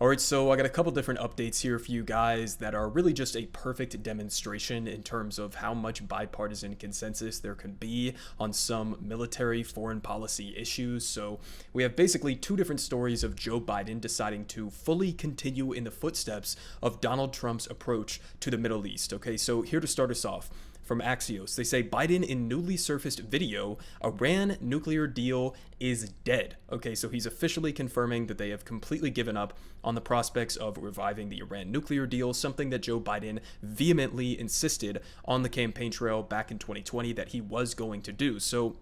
All right, so I got a couple different updates here for you guys that are really just a perfect demonstration in terms of how much bipartisan consensus there could be on some military foreign policy issues. So we have basically two different stories of Joe Biden deciding to fully continue in the footsteps of Donald Trump's approach to the Middle East. Okay, so here to start us off. From Axios, they say Biden in newly surfaced video, Iran nuclear deal is dead. Okay, so he's officially confirming that they have completely given up on the prospects of reviving the Iran nuclear deal, something that Joe Biden vehemently insisted on the campaign trail back in 2020 that he was going to do. So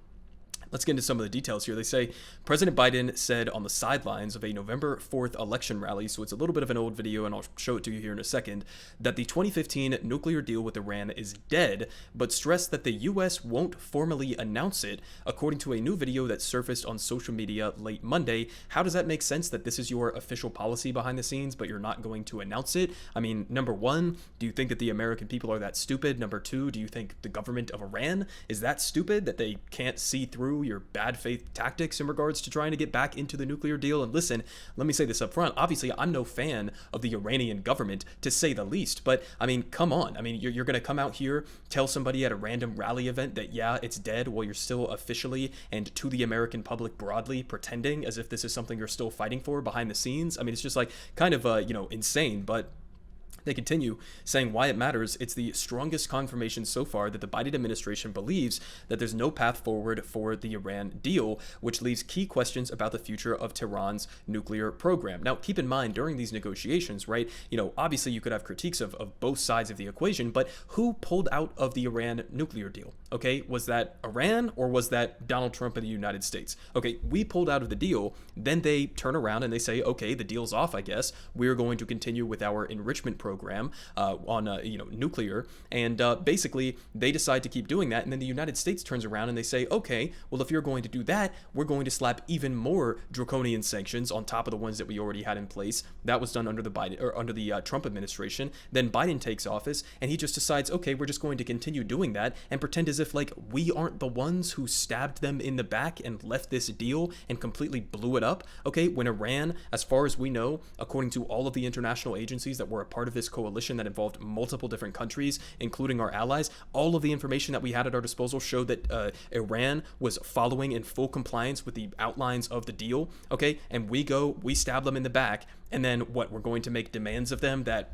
let's get into some of the details here. They say President Biden said on the sidelines of a November 4th election rally, so it's a little bit of an old video and I'll show it to you here in a second, that the 2015 nuclear deal with Iran is dead, but stressed that the U.S. won't formally announce it, according to a new video that surfaced on social media late Monday. How does that make sense that this is your official policy behind the scenes, but you're not going to announce it? I mean, number one, do you think that the American people are that stupid? Number two, do you think the government of Iran is that stupid that they can't see through your bad faith tactics in regards to trying to get back into the nuclear deal? And listen, let me say this up front. Obviously, I'm no fan of the Iranian government, to say the least. But I mean, come on. I mean, you're going to come out here, tell somebody at a random rally event that, yeah, it's dead, while you're still officially and to the American public broadly pretending as if this is something you're still fighting for behind the scenes. I mean, it's just like kind of, insane. But they continue saying why it matters. It's the strongest confirmation so far that the Biden administration believes that there's no path forward for the Iran deal, which leaves key questions about the future of Tehran's nuclear program. Now, keep in mind, during these negotiations, right, obviously you could have critiques of both sides of the equation, but who pulled out of the Iran nuclear deal? Okay, was that Iran or was that Donald Trump and the United States? Okay, we pulled out of the deal, then they turn around and they say, okay, the deal's off, I guess. We're going to continue with our enrichment program on nuclear, and basically they decide to keep doing that, and then the United States turns around and they say, okay, well, if you're going to do that, we're going to slap even more draconian sanctions on top of the ones that we already had in place. That was done under the Trump administration. Then Biden takes office and he just decides, okay, we're just going to continue doing that and pretend as if like we aren't the ones who stabbed them in the back and left this deal and completely blew it up. Okay, when Iran, as far as we know, according to all of the international agencies that were a part of this coalition that involved multiple different countries, including our allies, all of the information that we had at our disposal showed that Iran was following in full compliance with the outlines of the deal. Okay, and we stab them in the back, and then what? We're going to make demands of them that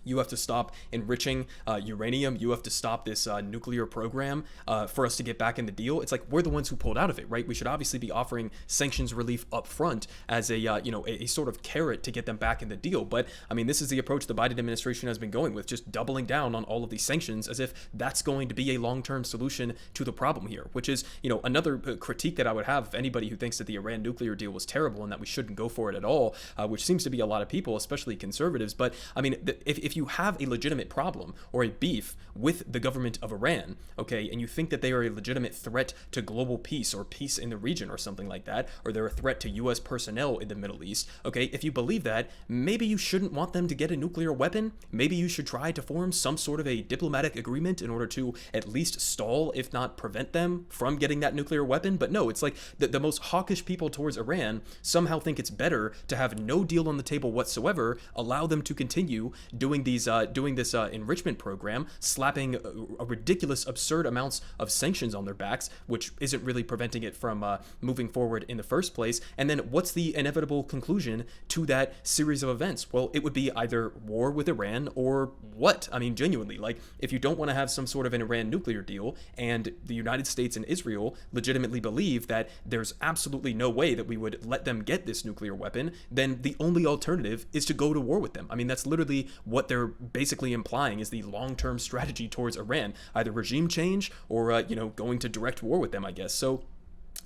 you have to stop enriching uranium. You have to stop this nuclear program for us to get back in the deal. It's like we're the ones who pulled out of it, right? We should obviously be offering sanctions relief up front as a sort of carrot to get them back in the deal. But I mean, this is the approach the Biden administration has been going with, just doubling down on all of these sanctions as if that's going to be a long-term solution to the problem here, which is, another critique that I would have of anybody who thinks that the Iran nuclear deal was terrible and that we shouldn't go for it at all, which seems to be a lot of people, especially conservatives. But I mean, if you have a legitimate problem or a beef with the government of Iran, okay, and you think that they are a legitimate threat to global peace or peace in the region or something like that, or they're a threat to U.S. personnel in the Middle East, okay, if you believe that, maybe you shouldn't want them to get a nuclear weapon. Maybe you should try to form some sort of a diplomatic agreement in order to at least stall, if not prevent them from getting that nuclear weapon. But no, it's like the most hawkish people towards Iran somehow think it's better to have no deal on the table whatsoever, allow them to continue doing this enrichment program, slapping a ridiculous, absurd amounts of sanctions on their backs, which isn't really preventing it from moving forward in the first place. And then what's the inevitable conclusion to that series of events? Well, it would be either war with Iran or what? I mean, genuinely, like if you don't want to have some sort of an Iran nuclear deal and the United States and Israel legitimately believe that there's absolutely no way that we would let them get this nuclear weapon, then the only alternative is to go to war with them. I mean, that's literally what they're basically implying is the long-term strategy towards Iran, either regime change or, going to direct war with them, I guess. So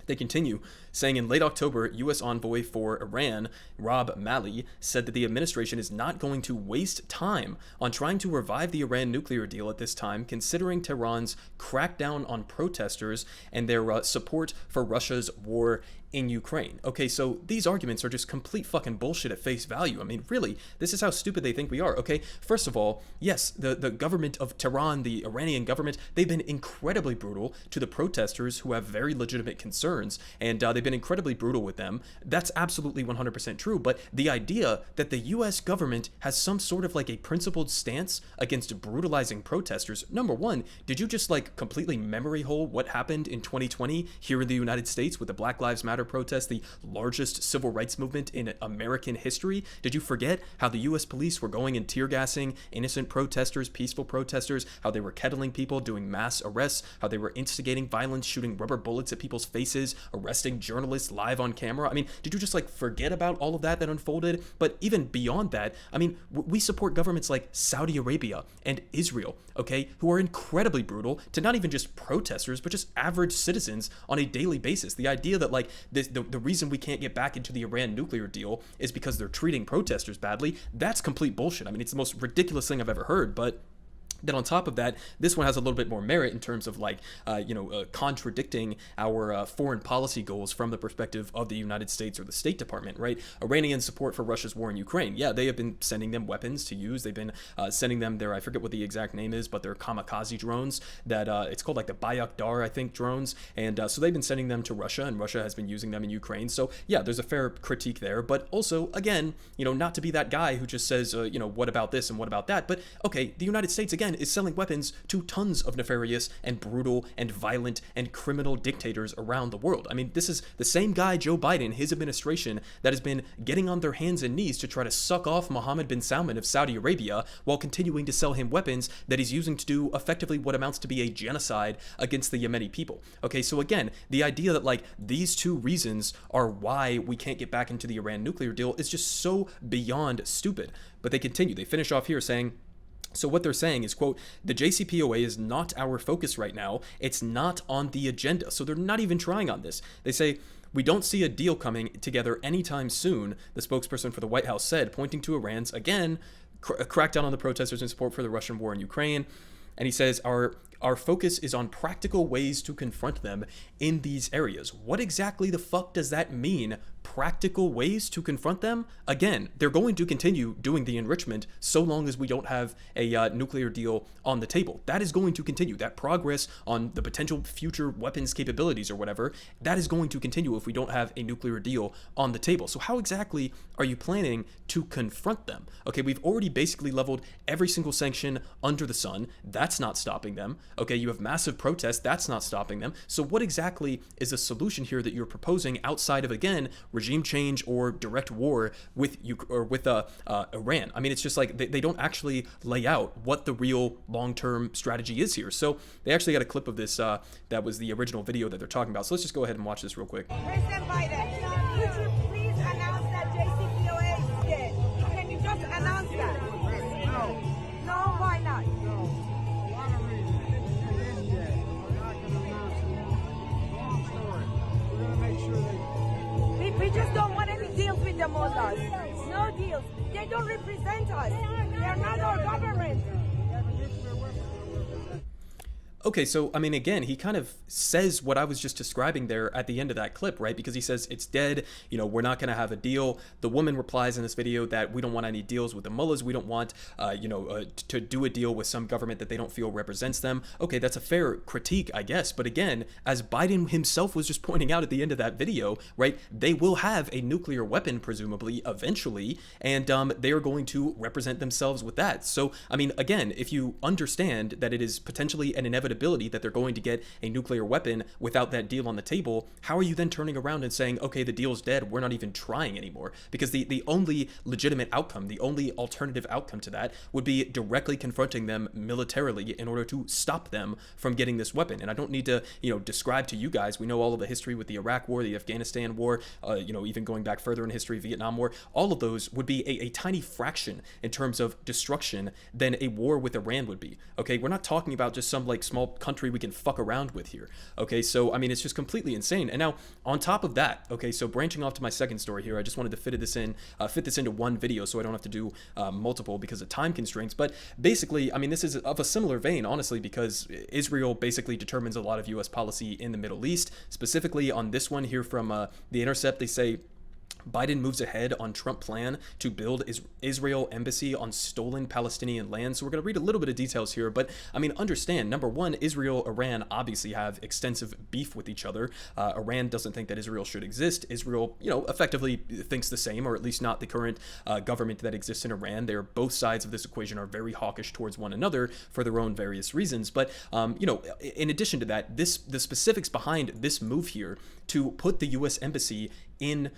they continue saying in late October, U.S. envoy for Iran, Rob Malley, said that the administration is not going to waste time on trying to revive the Iran nuclear deal at this time, considering Tehran's crackdown on protesters and their support for Russia's war in Ukraine. Okay, so these arguments are just complete fucking bullshit at face value. I mean, really, this is how stupid they think we are. Okay, first of all, yes, the government of Tehran, the Iranian government, they've been incredibly brutal to the protesters who have very legitimate concerns, and they've been incredibly brutal with them. That's absolutely 100% true, but the idea that the US government has some sort of like a principled stance against brutalizing protesters, number one, did you just like completely memory hole what happened in 2020 here in the United States with the Black Lives Matter protest, the largest civil rights movement in American history? Did you forget how the US police were going and tear gassing innocent protesters, peaceful protesters, how they were kettling people, doing mass arrests, how they were instigating violence, shooting rubber bullets at people's faces, arresting journalists live on camera? I mean, did you just like forget about all of that unfolded? But even beyond that, I mean, we support governments like Saudi Arabia and Israel, okay, who are incredibly brutal to not even just protesters, but just average citizens on a daily basis. The idea that like the reason we can't get back into the Iran nuclear deal is because they're treating protesters badly, that's complete bullshit. I mean, it's the most ridiculous thing I've ever heard. But then on top of that, this one has a little bit more merit in terms of like, contradicting our foreign policy goals from the perspective of the United States or the State Department, right? Iranian support for Russia's war in Ukraine. Yeah, they have been sending them weapons to use. They've been sending them their, I forget what the exact name is, but they're kamikaze drones that it's called like the Bayaktar, I think, drones. And so they've been sending them to Russia, and Russia has been using them in Ukraine. So yeah, there's a fair critique there. But also, again, not to be that guy who just says, what about this and what about that? But okay, the United States, again, is selling weapons to tons of nefarious and brutal and violent and criminal dictators around the world. I mean, this is the same guy, Joe Biden, his administration, that has been getting on their hands and knees to try to suck off Mohammed bin Salman of Saudi Arabia while continuing to sell him weapons that he's using to do effectively what amounts to be a genocide against the Yemeni people. Okay, so again, the idea that like these two reasons are why we can't get back into the Iran nuclear deal is just so beyond stupid. But they continue. They finish off here saying, so what they're saying is, quote, the JCPOA is not our focus right now. It's not on the agenda. So they're not even trying on this. They say, we don't see a deal coming together anytime soon, the spokesperson for the White House said, pointing to Iran's, again, crackdown on the protesters in support for the Russian war in Ukraine. And he says, our focus is on practical ways to confront them in these areas. What exactly the fuck does that mean? Practical ways to confront them? Again, they're going to continue doing the enrichment so long as we don't have a nuclear deal on the table. That is going to continue. That progress on the potential future weapons capabilities or whatever, that is going to continue if we don't have a nuclear deal on the table. So how exactly are you planning to confront them? Okay, we've already basically leveled every single sanction under the sun. That's not stopping them. Okay, you have massive protests. That's not stopping them. So what exactly is the solution here that you're proposing outside of, again, regime change or direct war with Iran? I mean, it's just like they don't actually lay out what the real long-term strategy is here. So they actually got a clip of this that was the original video that they're talking about. So let's just go ahead and watch this real quick. President Biden, could you please announce that JCPOA is dead? Can you just announce that? No. No, why not? No. A lot of reasons. It is dead. We're not going to announce it. Long story. We're going to make sure that We just don't want any deals with the mullahs. No deals. They don't represent us. They're not our government. we have a nuclear weapon. Okay, so, I mean, again, he kind of says what I was just describing there at the end of that clip, right? Because he says it's dead, we're not going to have a deal. The woman replies in this video that we don't want any deals with the mullahs. We don't want, to do a deal with some government that they don't feel represents them. Okay, that's a fair critique, I guess. But again, as Biden himself was just pointing out at the end of that video, right, they will have a nuclear weapon, presumably, eventually, and they are going to represent themselves with that. So, I mean, again, if you understand that it is potentially an inevitability that they're going to get a nuclear weapon without that deal on the table, how are you then turning around and saying, okay, the deal's dead, we're not even trying anymore? Because the only legitimate outcome, the only alternative outcome to that would be directly confronting them militarily in order to stop them from getting this weapon. And I don't need to, describe to you guys, we know all of the history with the Iraq War, the Afghanistan War, even going back further in history, Vietnam War, all of those would be a tiny fraction in terms of destruction than a war with Iran would be. Okay, we're not talking about just some like small small country we can fuck around with here. Okay, so I mean, it's just completely insane. And now on top of that, okay, so branching off to my second story here, I just wanted to fit this into one video so I don't have to do multiple because of time constraints. But basically, I mean, this is of a similar vein, honestly, because Israel basically determines a lot of U.S. policy in the Middle East. Specifically on this one here from The Intercept, they say Biden moves ahead on Trump plan to build Israel embassy on stolen Palestinian land. So we're going to read a little bit of details here, but I mean, understand, number one, Israel, Iran obviously have extensive beef with each other. Iran doesn't think that Israel should exist. Israel, effectively thinks the same, or at least not the current government that exists in Iran. They're both sides of this equation are very hawkish towards one another for their own various reasons. But, in addition to that, the specifics behind this move here to put the U.S. embassy in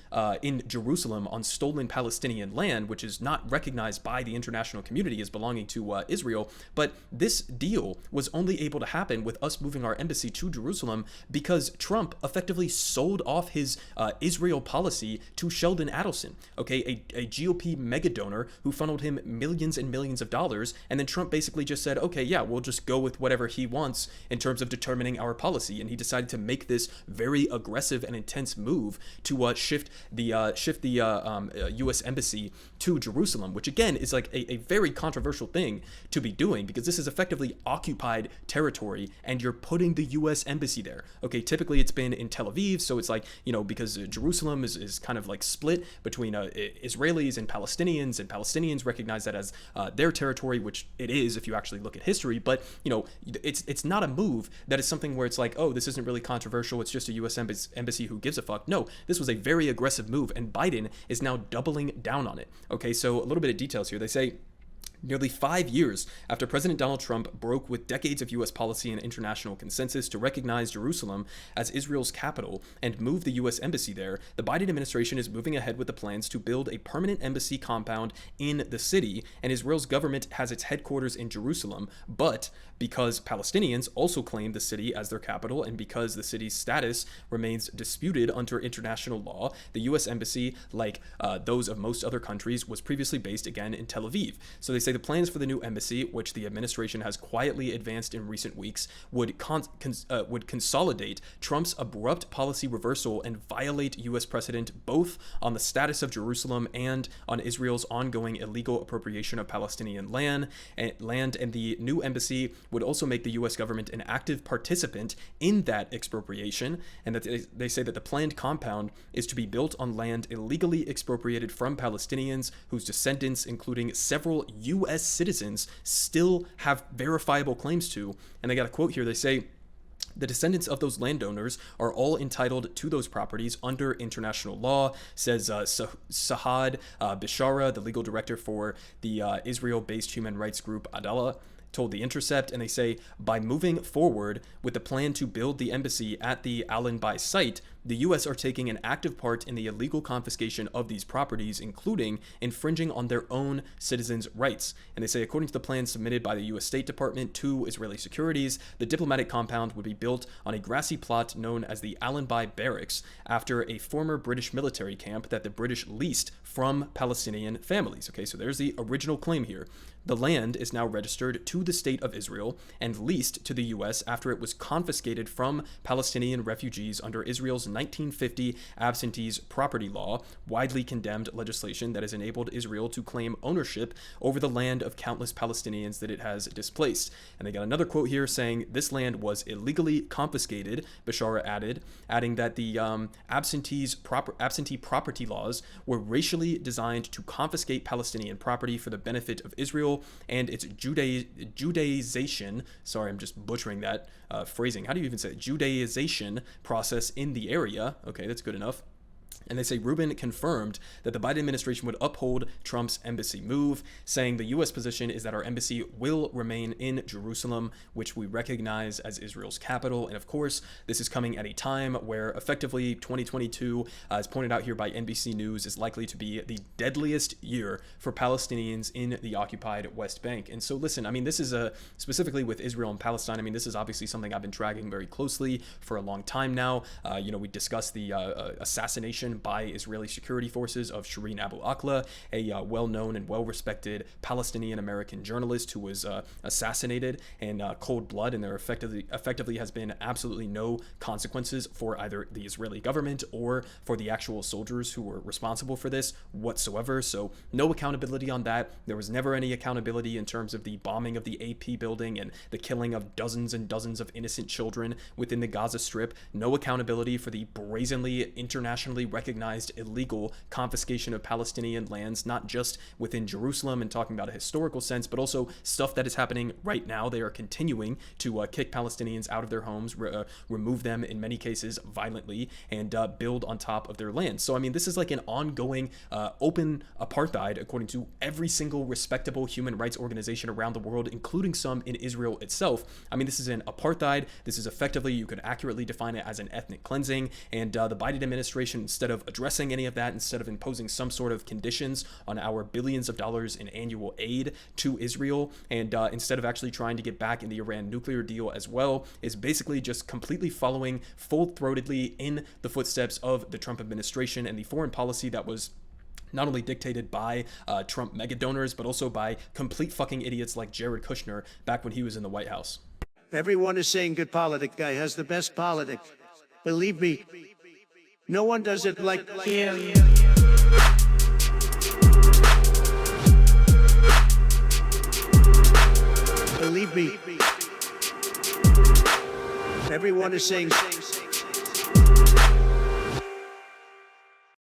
Jerusalem on stolen Palestinian land, which is not recognized by the international community as belonging to Israel. But this deal was only able to happen with us moving our embassy to Jerusalem because Trump effectively sold off his Israel policy to Sheldon Adelson, okay, a GOP mega donor who funneled him millions and millions of dollars. And then Trump basically just said, okay, yeah, we'll just go with whatever he wants in terms of determining our policy. And he decided to make this very aggressive and intense move to shift the U.S. embassy to Jerusalem, which again is like a very controversial thing to be doing because this is effectively occupied territory and you're putting the U.S. embassy there. Okay, typically it's been in Tel Aviv, so it's like, because Jerusalem is kind of like split between Israelis and Palestinians recognize that as their territory, which it is if you actually look at history. But it's not a move that is something where it's like, oh, this isn't really controversial, it's just a U.S. embassy who gives a fuck. No, this was a very aggressive move, and Biden is now doubling down on it. Okay, so a little bit of details here. They say, nearly 5 years after President Donald Trump broke with decades of U.S. policy and international consensus to recognize Jerusalem as Israel's capital and move the U.S. embassy there, the Biden administration is moving ahead with the plans to build a permanent embassy compound in the city, and Israel's government has its headquarters in Jerusalem. But because Palestinians also claim the city as their capital and because the city's status remains disputed under international law, the U.S. embassy, like those of most other countries, was previously based again in Tel Aviv. So they say the plans for the new embassy, which the administration has quietly advanced in recent weeks, would consolidate Trump's abrupt policy reversal and violate U.S. precedent both on the status of Jerusalem and on Israel's ongoing illegal appropriation of Palestinian land. And the new embassy would also make the U.S. government an active participant in that expropriation, and that they say that the planned compound is to be built on land illegally expropriated from Palestinians whose descendants, including several U.S. citizens, still have verifiable claims to. And they got a quote here. They say, the descendants of those landowners are all entitled to those properties under international law, says Sahad Bishara, the legal director for the Israel-based human rights group Adalah, told The Intercept. And they say, by moving forward with the plan to build the embassy at the Allenby site, the U.S. are taking an active part in the illegal confiscation of these properties, including infringing on their own citizens' rights. And they say, according to the plan submitted by the U.S. State Department to Israeli Securities, the diplomatic compound would be built on a grassy plot known as the Allenby Barracks, after a former British military camp that the British leased from Palestinian families. Okay, so there's the original claim here. The land is now registered to the state of Israel and leased to the U.S. after it was confiscated from Palestinian refugees under Israel's 1950 absentees property law, widely condemned legislation that has enabled Israel to claim ownership over the land of countless Palestinians that it has displaced. And they got another quote here saying this land was illegally confiscated, Bashara adding that the absentee property laws were racially designed to confiscate Palestinian property for the benefit of Israel and its Judaization, sorry, I'm just butchering that phrasing. How do you even say it? Judaization process in the area. Okay, that's good enough. And they say Rubin confirmed that the Biden administration would uphold Trump's embassy move, saying the U.S. position is that our embassy will remain in Jerusalem, which we recognize as Israel's capital. And of course, this is coming at a time where effectively 2022, as pointed out here by NBC News, is likely to be the deadliest year for Palestinians in the occupied West Bank. And so listen, I mean, this is specifically with Israel and Palestine. I mean, this is obviously something I've been tracking very closely for a long time now. We discussed the assassination assassination by Israeli security forces of Shireen Abu Akleh, a well-known and well-respected Palestinian-American journalist who was assassinated in cold blood, and there effectively has been absolutely no consequences for either the Israeli government or for the actual soldiers who were responsible for this whatsoever. So no accountability on that. There was never any accountability in terms of the bombing of the AP building and the killing of dozens and dozens of innocent children within the Gaza Strip. No accountability for the brazenly internationally recognized illegal confiscation of Palestinian lands, not just within Jerusalem and talking about a historical sense, but also stuff that is happening right now. They are continuing to kick Palestinians out of their homes, remove them in many cases violently, and build on top of their land. So I mean, this is like an ongoing open apartheid according to every single respectable human rights organization around the world, including some in Israel itself. I mean, this is an apartheid. This is effectively, you could accurately define it as an ethnic cleansing. And the Biden administration, instead of addressing any of that, instead of imposing some sort of conditions on our billions of dollars in annual aid to Israel, and instead of actually trying to get back in the Iran nuclear deal as well, is basically just completely following full-throatedly in the footsteps of the Trump administration and the foreign policy that was not only dictated by Trump mega donors, but also by complete fucking idiots like Jared Kushner back when he was in the White House. Everyone is saying good politic guy has the best politics. Believe me, no one does it like him. Believe me, everyone is saying